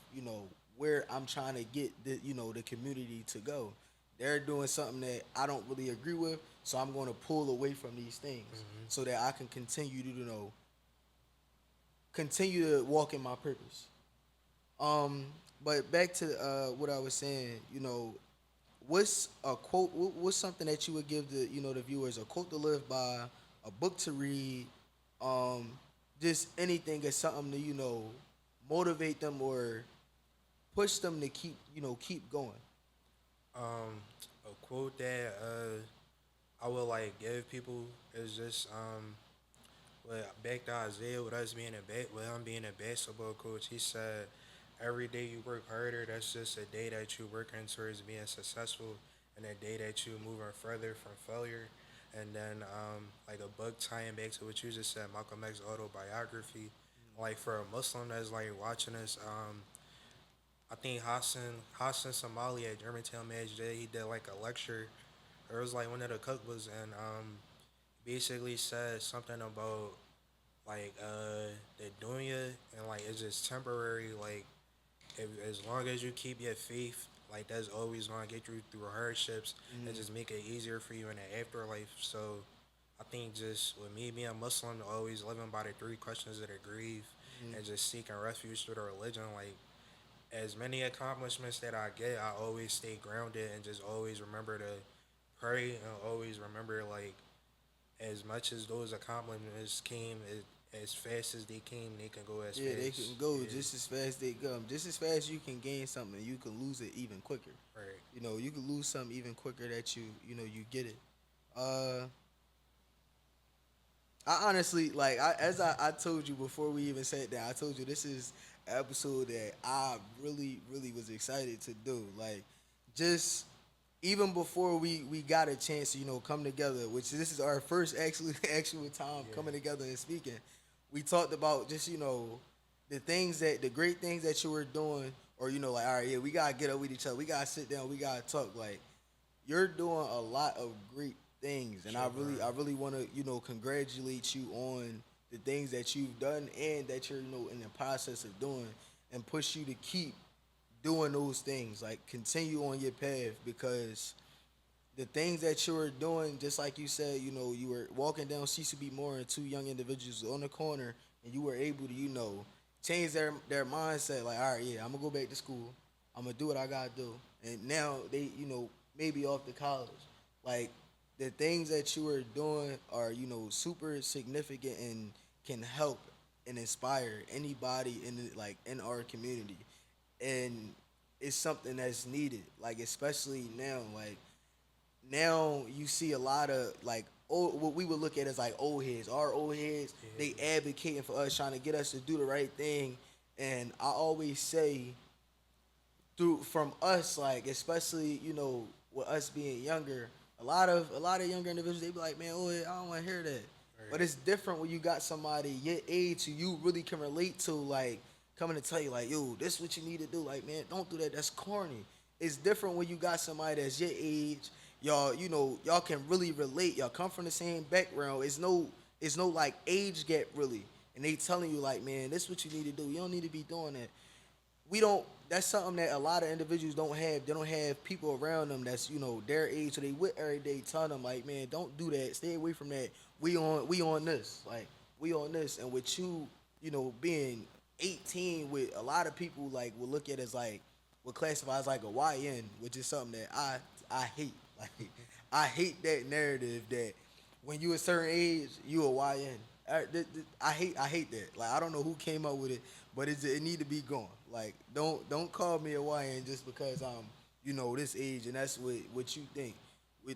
where I'm trying to get the community to go. They're doing something that I don't really agree with, so I'm going to pull away from these things hmm so that I can continue to, continue to walk in my purpose. Um, but back to what I was saying, what's a quote? What's something that you would give the viewers, a quote to live by, a book to read, um, just anything is something to, motivate them or push them to keep going. Um, a quote that I would like give people is just well, back to Isaiah with us being with him being a basketball coach. He said, "Every day you work harder, that's just a day that you working towards being successful, and a day that you moving further from failure." And then like a book tying back to what you just said, Malcolm X autobiography. Like for a Muslim that's like watching us, I think Hassan Somali at Germantown Match Day, he did like a lecture. It was like one of the cookbooks and basically said something about like the dunya and like it's just temporary. Like if, as long as you keep your faith, like that's always gonna get you through hardships and Mm, just make it easier for you in the afterlife. So I think just with me being Muslim, always living by the three questions of the grief mm, and just seeking refuge through the religion, like as many accomplishments that I get, I always stay grounded and just always remember to pray and always remember like as much as those accomplishments came as fast as they came, they can go as Yeah, they can fast. go Yeah, just as fast they come. Just as fast you can gain something, you can lose it even quicker. right. You know, you can lose something even quicker that you get it. Uh, I honestly like I told you before we even sat down. I told you this is an episode that I really was excited to do. Like, just even before we got a chance to come together, which this is our first actually actual time Yeah, coming together and speaking. We talked about just the great things that you were doing, or like, all right, yeah, we gotta get up with each other. We gotta sit down. We gotta talk. Like, you're doing a lot of great things, and sure, I Brian. really want to congratulate you on the things that you've done and that you're in the process of doing, and push you to keep doing those things. Like, continue on your path, because the things that you were doing, just like you said, you were walking down CCB Moore and two young individuals on the corner, and you were able to change their mindset. Like, all right, yeah, I'm gonna go back to school. I'm gonna do what I gotta do, and now they maybe off to college. Like, the things that you are doing are super significant and can help and inspire anybody in our community, and it's something that's needed. Like, especially now, like now you see a lot of like what we would look at as like old heads. Our old heads, they Yeah, advocating for us, trying to get us to do the right thing. And I always say, through from us, like, especially with us being younger, a lot of younger individuals, they be like, man, oh, I don't want to hear that. But right. it's different when you got somebody your age who you really can relate to, like, coming to tell you, like, yo, this is what you need to do. Like, man, don't do that. That's corny. It's different when you got somebody that's your age. Y'all, y'all can really relate. Y'all come from the same background. It's no like age gap really. And they telling you, like, man, this is what you need to do. You don't need to be doing that. We don't That's something that a lot of individuals don't have. They don't have people around them that's their age, so they with every day telling them, like, man, don't do that, stay away from that. We on this, like, we on this. And with you, being 18, with a lot of people like will look at as like, will classify as like a YN, which is something that I hate. Like, I hate that narrative that when you a certain age, you a YN. I hate that. Like, I don't know who came up with it, but it need to be gone. Like, don't call me a YN just because I'm this age and that's what you think.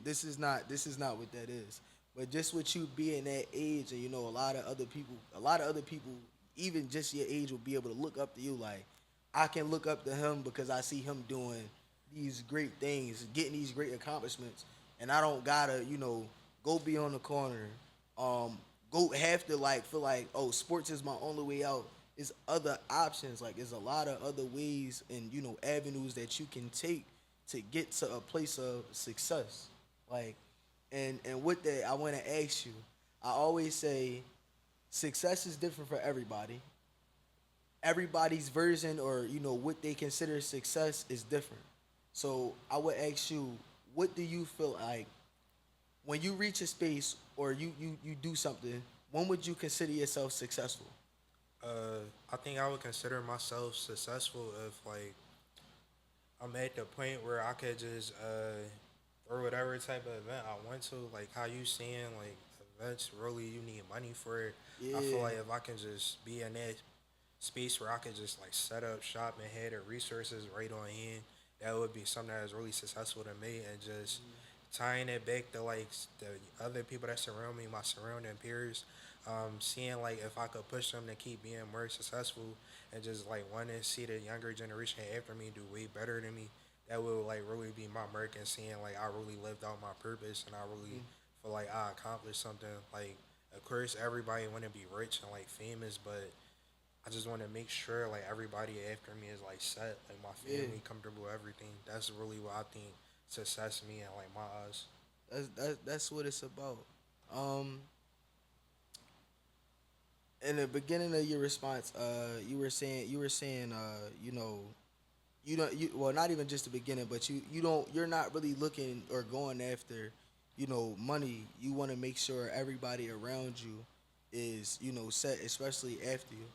This is not what that is. But just with you being that age, and a lot of other people, even just your age, will be able to look up to you. Like, I can look up to him because I see him doing these great things, getting these great accomplishments, and I don't gotta go be on the corner, go have to like feel like, oh, sports is my only way out. There's other options. Like, there's a lot of other ways and avenues that you can take to get to a place of success. Like, and with that, I want to ask you. I always say success is different for everybody. Everybody's version, or what they consider success, is different. So I would ask you, what do you feel like when you reach a space, or you do something? When would you consider yourself successful? I think I would consider myself successful if like I'm at the point where I could just throw whatever type of event I want to. Like how you saying like events really you need money for it. I feel Yeah. like if I can just be in that space where I could just like set up shop and have the resources right on hand, that would be something that is really successful to me. And just tying it back to like the other people that surround me, my surrounding peers, seeing like if I could push them to keep being more successful and just like want to see the younger generation after me do way better than me. That would like really be my mark and seeing like I really lived out my purpose and I really feel like I accomplished something. Like of course everybody want to be rich and like famous, but I just want to make sure like everybody after me is like set, like my Yeah. family comfortable, everything. That's really what I think success me and like my eyes. That's what it's about. Um, in the beginning of your response, you were saying, you don't you well, not even just the beginning, but you're not really looking or going after money. You want to make sure everybody around you is set, especially after you.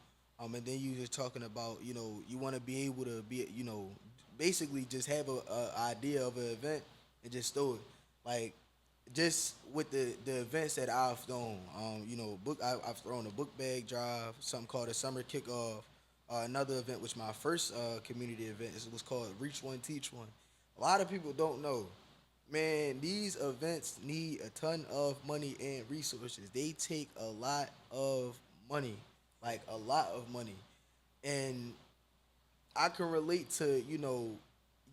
And then you just talking about, you want to be able to be, basically just have a idea of an event and just throw it. Like, just with the events that I've thrown, I've thrown a book bag drive, something called a summer kickoff. Another event, which my first community event was called Reach One, Teach One. A lot of people don't know, man. These events need a ton of money and resources. They take a lot of money, like a lot of money, and I can relate to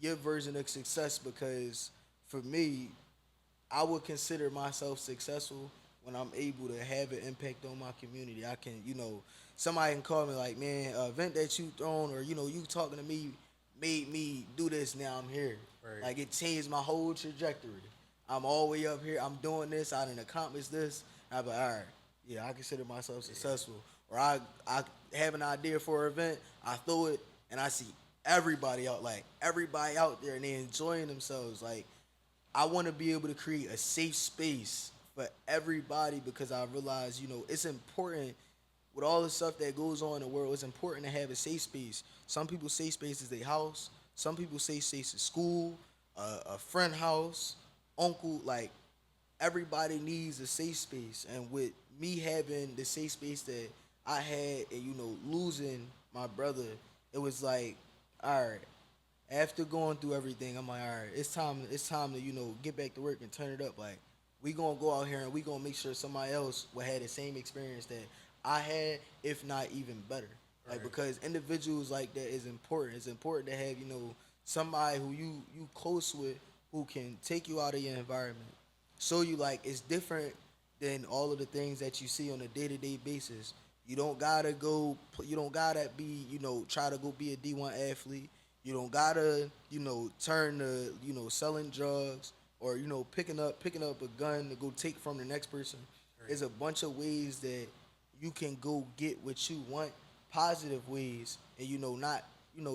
your version of success because for me, I would consider myself successful when I'm able to have an impact on my community. I can, somebody can call me like, man, an event that you thrown or you talking to me made me do this. Now I'm here. Right. Like it changed my whole trajectory. I'm all the way up here. I'm doing this. I done accomplished this. I'm like, all right, yeah, I consider myself successful. Or I have an idea for an event. I throw it and I see everybody out there, and they enjoying themselves. Like I want to be able to create a safe space for everybody because I realize, it's important with all the stuff that goes on in the world. It's important to have a safe space. Some people safe space is their house. Some people safe space is school, a friend house, uncle. Like everybody needs a safe space, and with me having the safe space that I had, and losing my brother, it was like, all right, after going through everything, I'm like, all right, it's time to get back to work and turn it up. Like we gonna go out here and we gonna make sure somebody else will have the same experience that I had, if not even better. Like Right. because individuals like that is important. It's important to have somebody who you close with who can take you out of your environment, show you like it's different than all of the things that you see on a day to day basis. You don't gotta go. You don't gotta be. Try to go be a D1 athlete. You don't gotta. Turn to selling drugs or picking up a gun to go take from the next person. Right. There's a bunch of ways that you can go get what you want, positive ways, and not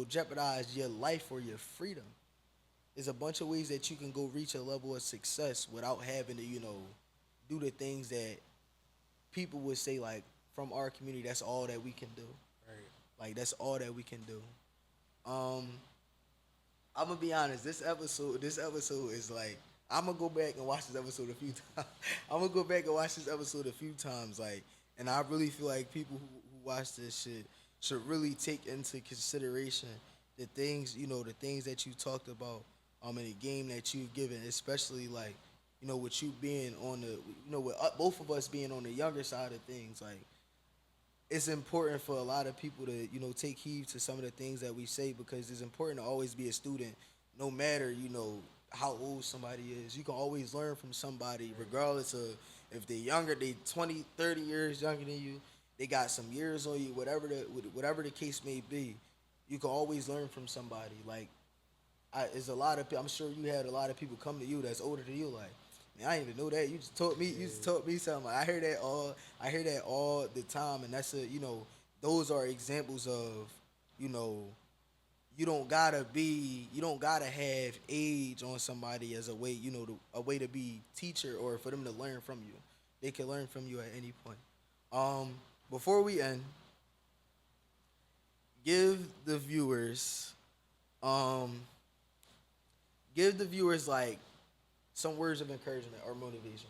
jeopardize your life or your freedom. There's a bunch of ways that you can go reach a level of success without having to do the things that people would say like from our community. That's all that we can do. Right. Like that's all that we can do. Um, I'm gonna be honest. This episode is like I'm gonna go back and watch this episode a few times. I'm gonna go back and watch this episode a few times. Like, and I really feel like people who watch this should really take into consideration the things that you talked about in the game that you've given, especially like with you being on the with both of us being on the younger side of things. Like it's important for a lot of people to take heed to some of the things that we say because it's important to always be a student, no matter how old somebody is. You can always learn from somebody, regardless of if they're younger, they 20, 30 years younger than you. They got some years on you, whatever the case may be. You can always learn from somebody. Like it's a lot of. I'm sure you had a lot of people come to you that's older than you. Like, man, I didn't even know that. You just taught me. You just taught me something. Like, I hear that all. I hear that all the time, and that's a. Those are examples of. You know, you don't gotta have age on somebody as a way. A way to be teacher or for them to learn from you. They can learn from you at any point. Before we end, give the viewers, um, give the viewers like some words of encouragement or motivation.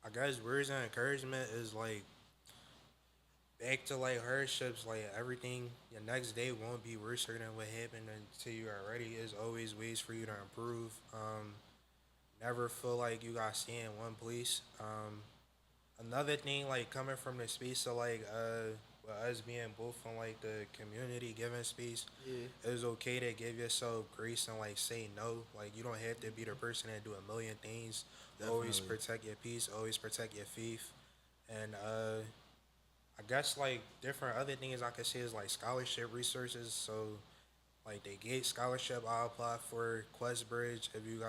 I guess words of encouragement is like back to like hardships, like everything. Your next day won't be worse than what happened to you already. There's always ways for you to improve. Never feel like you got to stay in one place. Another thing, like coming from the space of like with us being both from like the community giving space, Yeah, it's okay to give yourself grace and like say no. Like you don't have to be the person that do a million things. Always definitely. protect your peace. Always protect your faith. And I guess like different other things I could say is like scholarship resources. So like the Gate scholarship I apply for Questbridge. If you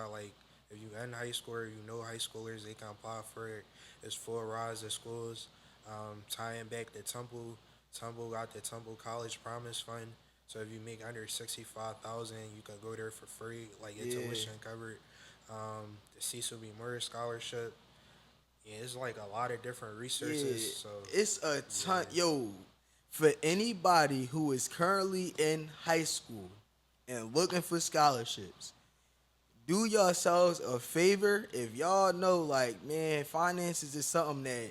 in high school or you know high schoolers, they can apply for it. It's full rise to schools. Tying back to Temple, Temple got the Temple College Promise Fund. So if you make under 65,000, you can go there for free, like your Yeah, tuition covered. The Cecil B. Murray Scholarship. Yeah, it's like a lot of different yeah. resources. So It's a ton. yeah, Yo, For anybody who is currently in high school and looking for scholarships, do yourselves a favor if y'all know, like, man, finances is something that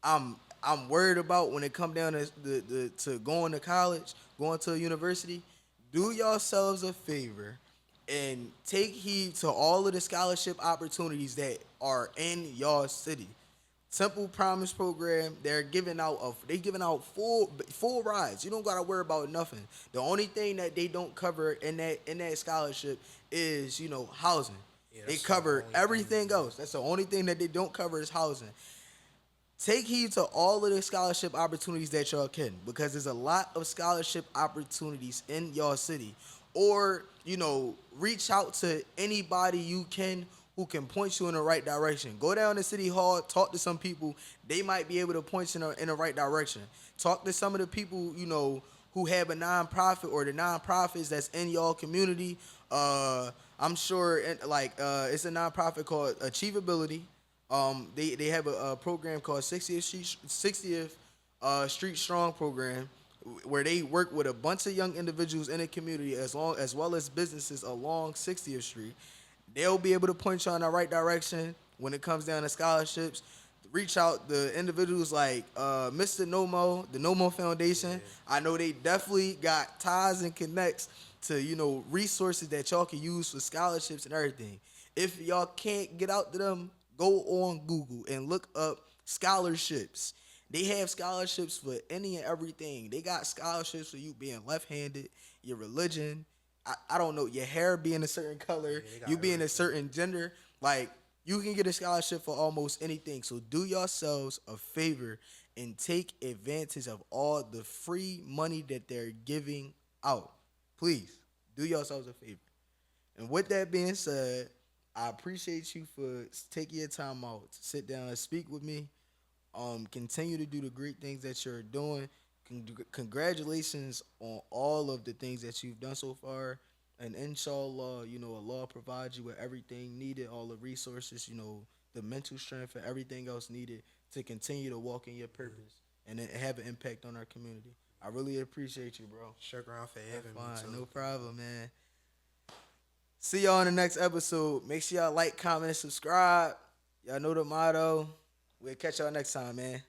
I'm worried about when it come down to to going to college, going to a university. Do yourselves a favor and take heed to all of the scholarship opportunities that are in your city. Temple Promise Program, they giving out full rides. You don't gotta worry about nothing. The only thing that they don't cover in that scholarship is, housing. Yeah, They that's the cover only everything thing. else. That's the only thing that they don't cover is housing. Take heed to all of the scholarship opportunities that y'all can, because there's a lot of scholarship opportunities in y'all city. Or, reach out to anybody you can who can point you in the right direction. Go down to City Hall, talk to some people. They might be able to point you in the right direction. Talk to some of the people, who have a nonprofit or the nonprofits that's in y'all community. I'm sure, it's a nonprofit called Achievability. They have a program called 60th Street Strong program, where they work with a bunch of young individuals in the community, as well as businesses along 60th Street. They'll be able to point you in the right direction when it comes down to scholarships. Reach out to individuals like Mr. Nomo, the Nomo Foundation. I know they definitely got ties and connects to, resources that y'all can use for scholarships and everything. If y'all can't get out to them, go on Google and look up scholarships. They have scholarships for any and everything. They got scholarships for you being left-handed, your religion, I don't know, your hair being a certain color, They got you being a everything. certain gender. Like, you can get a scholarship for almost anything. So do yourselves a favor and take advantage of all the free money that they're giving out. Please do yourselves a favor. And with that being said, I appreciate you for taking your time out to sit down and speak with me. Continue to do the great things that you're doing. Congratulations on all of the things that you've done so far. And inshallah, Allah provides you with everything needed, all the resources, the mental strength and everything else needed to continue to walk in your purpose and then have an impact on our community. I really appreciate you, bro. Shukran for having me Fine, too. no problem, man. See y'all in the next episode. Make sure y'all like, comment, and subscribe. Y'all know the motto. We'll catch y'all next time, man.